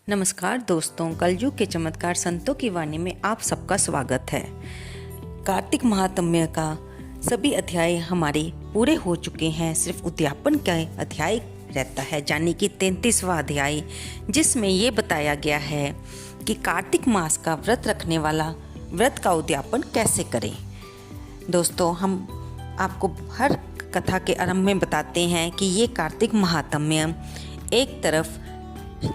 नमस्कार दोस्तों, कलयुग के चमत्कार संतों की वाणी में आप सबका स्वागत है। कार्तिक महात्म्य का सभी अध्याय हमारे पूरे हो चुके हैं। सिर्फ उद्यापन का अध्याय रहता है, यानी कि 33वां अध्याय, जिसमें ये बताया गया है कि कार्तिक मास का व्रत रखने वाला व्रत का उद्यापन कैसे करें। दोस्तों, हम आपको हर कथा के आरंभ में बताते हैं कि ये कार्तिक महात्म्य एक तरफ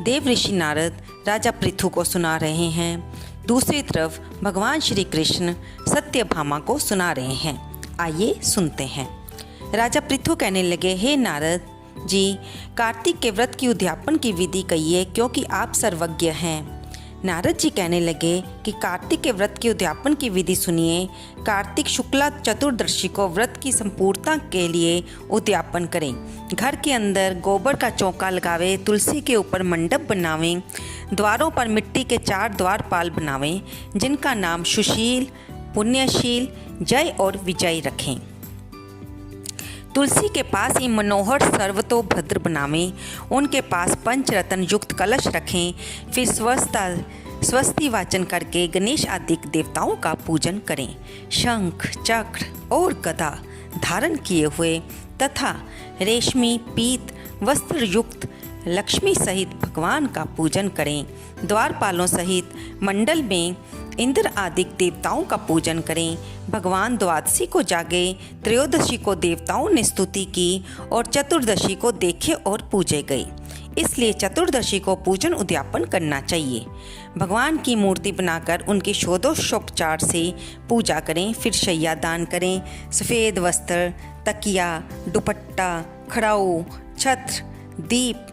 देव ऋषि नारद राजा पृथु को सुना रहे हैं, दूसरी तरफ भगवान श्री कृष्ण सत्यभामा को सुना रहे हैं। आइए सुनते हैं। राजा पृथु कहने लगे, हे नारद जी, कार्तिक के व्रत की उद्यापन की विधि कहिए, क्योंकि आप सर्वज्ञ हैं। नारद जी कहने लगे कि कार्तिक के व्रत की उद्यापन की विधि सुनिए। कार्तिक शुक्ला चतुर्दशी को व्रत की संपूर्णता के लिए उद्यापन करें। घर के अंदर गोबर का चौका लगावें, तुलसी के ऊपर मंडप बनावें, द्वारों पर मिट्टी के 4 द्वारपाल बनावें, जिनका नाम सुशील, पुण्यशील, जय और विजय रखें। तुलसी के पास ही मनोहर सर्वतोभद्र बनावें, उनके पास पंचरत्न युक्त कलश रखें। फिर स्वस्ति वाचन करके गणेश आदि देवताओं का पूजन करें। शंख, चक्र और गदा धारण किए हुए तथा रेशमी पीत वस्त्र युक्त लक्ष्मी सहित भगवान का पूजन करें। द्वारपालों सहित मंडल में इंद्र आदि देवताओं का पूजन करें। भगवान द्वादशी को जागे, त्रयोदशी को देवताओं ने स्तुति की और चतुर्दशी को देखे और पूजे गए। इसलिए चतुर्दशी को पूजन उद्यापन करना चाहिए। भगवान की मूर्ति बनाकर उनकी षोडशोपचार से पूजा करें। फिर शैया दान करें। सफ़ेद वस्त्र, तकिया, दुपट्टा, खड़ाऊ, छत्र, दीप,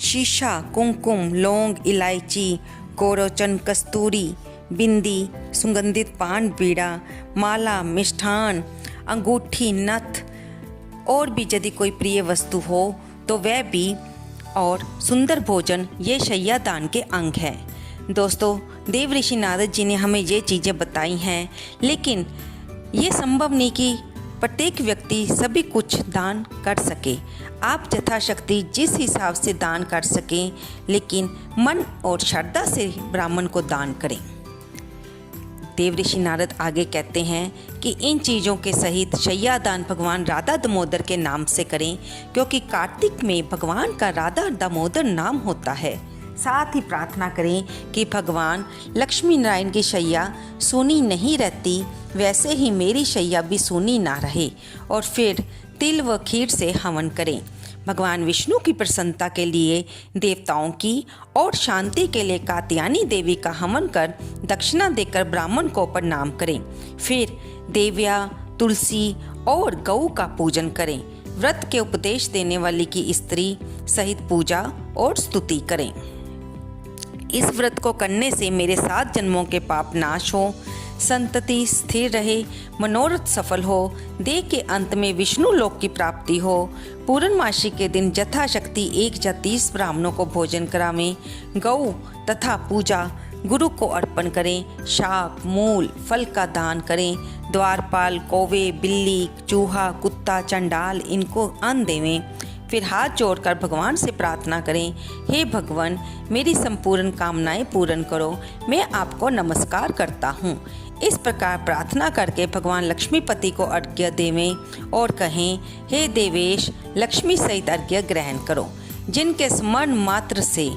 शीशा, कुमकुम, लौंग, इलायची, गोरोचन, कस्तूरी, बिंदी, सुगंधित पान बीड़ा, माला, मिष्ठान, अंगूठी, नथ और भी यदि कोई प्रिय वस्तु हो तो वह भी, और सुंदर भोजन, ये शैया दान के अंग हैं। दोस्तों, देव ऋषि नारद जी ने हमें ये चीज़ें बताई हैं, लेकिन ये संभव नहीं कि प्रत्येक व्यक्ति सभी कुछ दान कर सके। आप यथाशक्ति जिस हिसाब से दान कर सकें, लेकिन मन और श्रद्धा से ब्राह्मण को दान करें। देव ऋषि नारद आगे कहते हैं कि इन चीज़ों के सहित शैया दान भगवान राधा दामोदर के नाम से करें, क्योंकि कार्तिक में भगवान का राधा दामोदर नाम होता है। साथ ही प्रार्थना करें कि भगवान लक्ष्मी नारायण की शैया सूनी नहीं रहती, वैसे ही मेरी शैया भी सूनी ना रहे। और फिर तिल व खीर से हवन करें। भगवान विष्णु की प्रसन्नता के लिए देवताओं की और शांति के लिए कात्यायनी देवी का हवन कर दक्षिणा देकर ब्राह्मण को प्रणाम करें। फिर देविया, तुलसी और गौ का पूजन करें। व्रत के उपदेश देने वाली की स्त्री सहित पूजा और स्तुति करें। इस व्रत को करने से मेरे 7 जन्मों के पाप नाश हो, संतति स्थिर रहे, मनोरथ सफल हो, देह के अंत में विष्णु लोक की प्राप्ति हो। पूर्णमासी के दिन यथाशक्ति 1 या 30 ब्राह्मणों को भोजन करावें। गौ तथा पूजा गुरु को अर्पण करें। शाक, मूल, फल का दान करें। द्वारपाल, कौवे, बिल्ली, चूहा, कुत्ता, चंडाल, इनको अन्न देवें। फिर हाथ जोड़कर भगवान से प्रार्थना करें, हे भगवान, मेरी संपूर्ण कामनाएं पूर्ण करो, मैं आपको नमस्कार करता हूँ। इस प्रकार प्रार्थना करके भगवान लक्ष्मीपति को अर्घ्य देवें और कहें, हे देवेश, लक्ष्मी सहित अर्घ्य ग्रहण करो। जिनके स्मरण मात्र से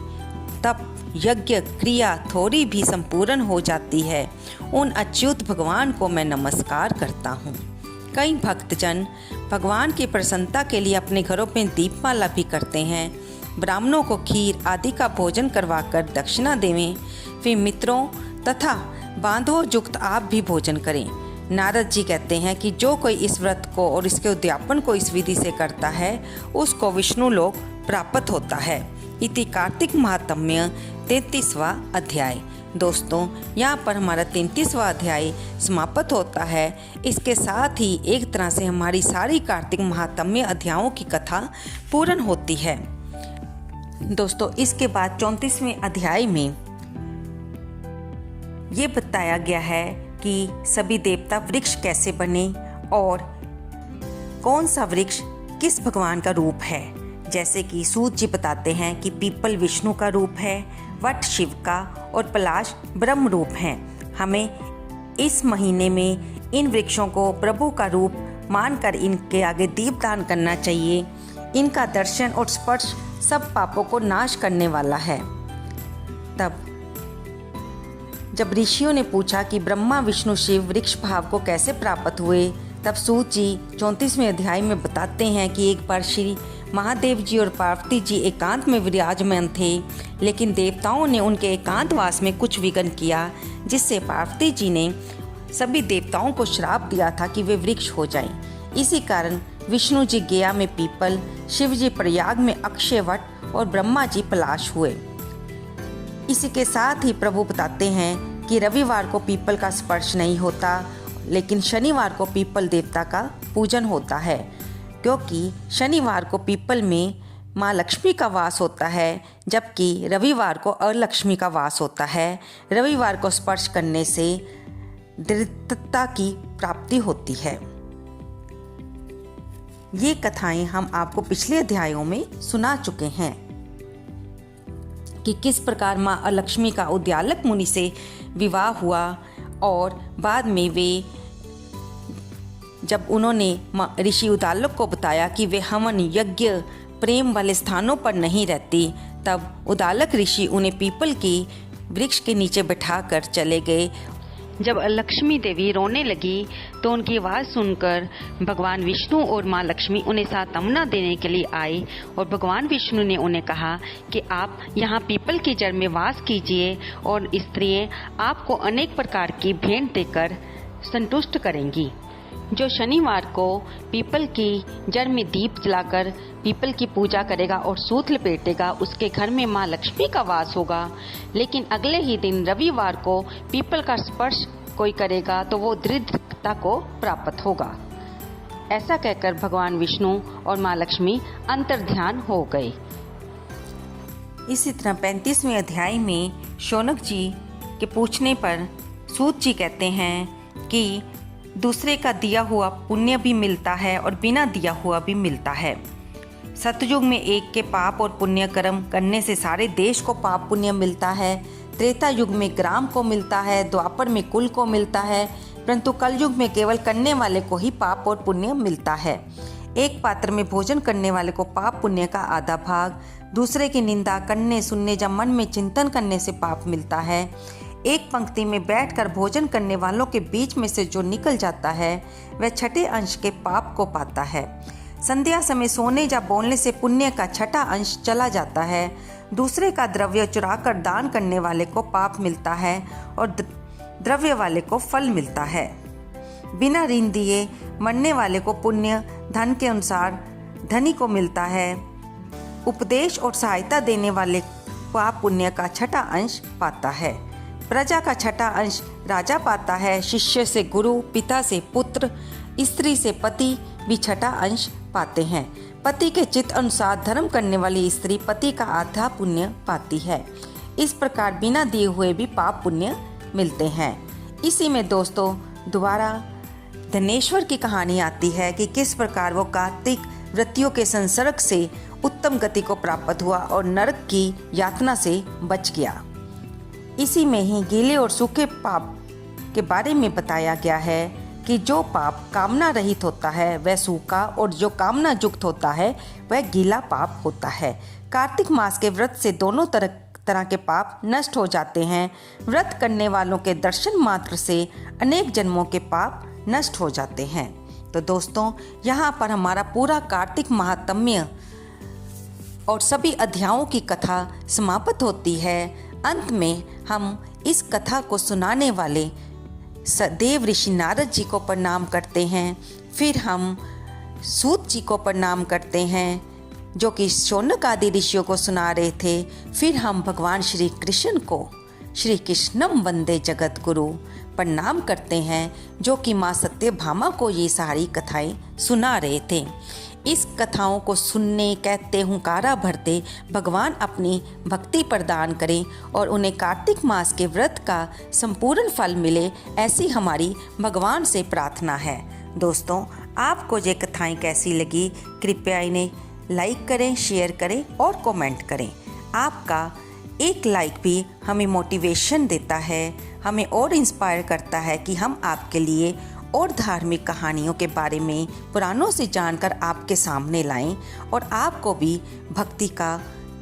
तप, यज्ञ, क्रिया थोड़ी भी संपूर्ण हो जाती है, उन अच्युत भगवान को मैं नमस्कार करता हूँ। कई भक्तजन भगवान की प्रसन्नता के लिए अपने घरों में दीपमाला भी करते हैं। ब्राह्मणों को खीर आदि का भोजन करवाकर दक्षिणा देवें। फिर मित्रों तथा बांधवों युक्त आप भी भोजन करें। नारद जी कहते हैं कि जो कोई इस व्रत को और इसके उद्यापन को इस विधि से करता है, उसको विष्णु लोक प्राप्त होता है। इति कार्तिक महात्म्य 33वां अध्याय। दोस्तों, यहाँ पर हमारा 33वां अध्याय समाप्त होता है। इसके साथ ही एक तरह से हमारी सारी कार्तिक महात्म्य अध्यायों की कथा पूर्ण होती है। दोस्तों, इसके बाद 34वें अध्याय में ये बताया गया है कि सभी देवता वृक्ष कैसे बने और कौन सा वृक्ष किस भगवान का रूप है। जैसे कि सूत जी बताते हैं कि पीपल विष्णु का रूप है, वट शिव का और पलाश ब्रह्म रूप हैं। हमें इस महीने में इन वृक्षों को प्रभु का रूप मानकर इनके आगे दीपदान करना चाहिए। इनका दर्शन और स्पर्श सब पापों को नाश करने वाला है। तब जब ऋषियों ने पूछा कि ब्रह्मा विष्णु शिव वृक्ष भाव को कैसे प्राप्त हुए, तब सूत जी 34वें अध्याय में बताते हैं कि एक बार श्री महादेव जी और पार्वती जी एकांत में विराजमान थे, लेकिन देवताओं ने उनके एकांतवास में कुछ विघ्न किया, जिससे पार्वती जी ने सभी देवताओं को श्राप दिया था कि वे वृक्ष हो जाएं। इसी कारण विष्णु जी गया में पीपल, शिव जी प्रयाग में अक्षय वट और ब्रह्मा जी पलाश हुए। इसी के साथ ही प्रभु बताते हैं कि रविवार को पीपल का स्पर्श नहीं होता, लेकिन शनिवार को पीपल देवता का पूजन होता है, क्योंकि शनिवार को पीपल में माँ लक्ष्मी का वास होता है, जबकि रविवार को अलक्ष्मी का वास होता है। रविवार को स्पर्श करने से दृढ़ता की प्राप्ति होती है। ये कथाएं हम आपको पिछले अध्यायों में सुना चुके हैं कि किस प्रकार माँ अलक्ष्मी का उद्यालक मुनि से विवाह हुआ और बाद में वे जब उन्होंने ऋषि उद्दालक को बताया कि वे हवन यज्ञ प्रेम वाले स्थानों पर नहीं रहती, तब उद्दालक ऋषि उन्हें पीपल की वृक्ष के नीचे बैठाकर चले गए। जब लक्ष्मी देवी रोने लगी तो उनकी आवाज़ सुनकर भगवान विष्णु और माँ लक्ष्मी उन्हें सांत्वना देने के लिए आए और भगवान विष्णु ने उन्हें कहा कि आप यहाँ पीपल की जड़ में वास कीजिए और स्त्रियाँ आपको अनेक प्रकार की भेंट देकर संतुष्ट करेंगी। जो शनिवार को पीपल की जड़ में दीप जलाकर पीपल की पूजा करेगा और सूत लपेटेगा, उसके घर में माँ लक्ष्मी का वास होगा। लेकिन अगले ही दिन रविवार को पीपल का स्पर्श कोई करेगा तो वो दृढ़ता को प्राप्त होगा। ऐसा कहकर भगवान विष्णु और माँ लक्ष्मी अंतर्ध्यान हो गए। इसी तरह 35वें अध्याय में शौनक जी के पूछने पर सूत जी कहते हैं कि दूसरे का दिया हुआ पुण्य भी मिलता है और बिना दिया हुआ भी मिलता है। सतयुग में एक के पाप और पुण्य कर्म करने से सारे देश को पाप पुण्य मिलता है। त्रेता युग में ग्राम को मिलता है, द्वापर में कुल को मिलता है, परंतु कलयुग में केवल करने वाले को ही पाप और पुण्य मिलता है। एक पात्र में भोजन करने वाले को पाप पुण्य का आधा भाग, दूसरे की निंदा करने सुनने या मन में चिंतन करने से पाप मिलता है। एक पंक्ति में बैठकर भोजन करने वालों के बीच में से जो निकल जाता है वह छठे अंश के पाप को पाता है। संध्या समय सोने या बोलने से पुण्य का छठा अंश चला जाता है। दूसरे का द्रव्य चुराकर दान करने वाले को पाप मिलता है और द्रव्य वाले को फल मिलता है। बिना ऋण दिए मरने वाले को पुण्य धन के अनुसार धनी को मिलता है। उपदेश और सहायता देने वाले पाप पुण्य का छठा अंश पाता है। प्रजा का छठा अंश राजा पाता है। शिष्य से गुरु, पिता से पुत्र, स्त्री से पति भी छठा अंश पाते हैं। पति के चित्त अनुसार धर्म करने वाली स्त्री पति का आधा पुण्य पाती है। इस प्रकार बिना दिए हुए भी पाप पुण्य मिलते हैं। इसी में दोस्तों दोबारा धनेश्वर की कहानी आती है कि किस प्रकार वो कार्तिक वृत्तियों के संसर्ग से उत्तम गति को प्राप्त हुआ और नरक की यातना से बच गया। इसी में ही गीले और सूखे पाप के बारे में बताया गया है कि जो पाप कामना रहित होता है वह सूखा और जो कामना युक्त होता है वह गीला पाप होता है। कार्तिक मास के व्रत से दोनों तरह के पाप नष्ट हो जाते हैं। व्रत करने वालों के दर्शन मात्र से अनेक जन्मों के पाप नष्ट हो जाते हैं। तो दोस्तों यहाँ पर हमारा पूरा कार्तिक महात्म्य और सभी अध्यायों की कथा समाप्त होती है। अंत में हम इस कथा को सुनाने वाले देव ऋषि नारद जी को प्रणाम करते हैं। फिर हम सूत जी को प्रणाम करते हैं जो कि शौनक आदि ऋषियों को सुना रहे थे। फिर हम भगवान श्री कृष्ण को श्री कृष्णम वंदे जगत गुरु प्रणाम करते हैं जो कि माँ सत्यभामा को ये सारी कथाएं सुना रहे थे। इस कथाओं को सुनने कहते हुंकारा भरते भगवान अपनी भक्ति प्रदान करें और उन्हें कार्तिक मास के व्रत का संपूर्ण फल मिले, ऐसी हमारी भगवान से प्रार्थना है। दोस्तों आपको ये कथाएं कैसी लगी, कृपया इन्हें लाइक करें, शेयर करें और कमेंट करें। आपका एक लाइक भी हमें मोटिवेशन देता है, हमें और इंस्पायर करता है कि हम आपके लिए और धार्मिक कहानियों के बारे में पुराणों से जानकर आपके सामने लाएं और आपको भी भक्ति का,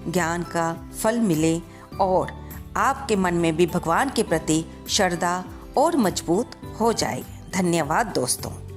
ज्ञान का फल मिले और आपके मन में भी भगवान के प्रति श्रद्धा और मजबूत हो जाए। धन्यवाद दोस्तों।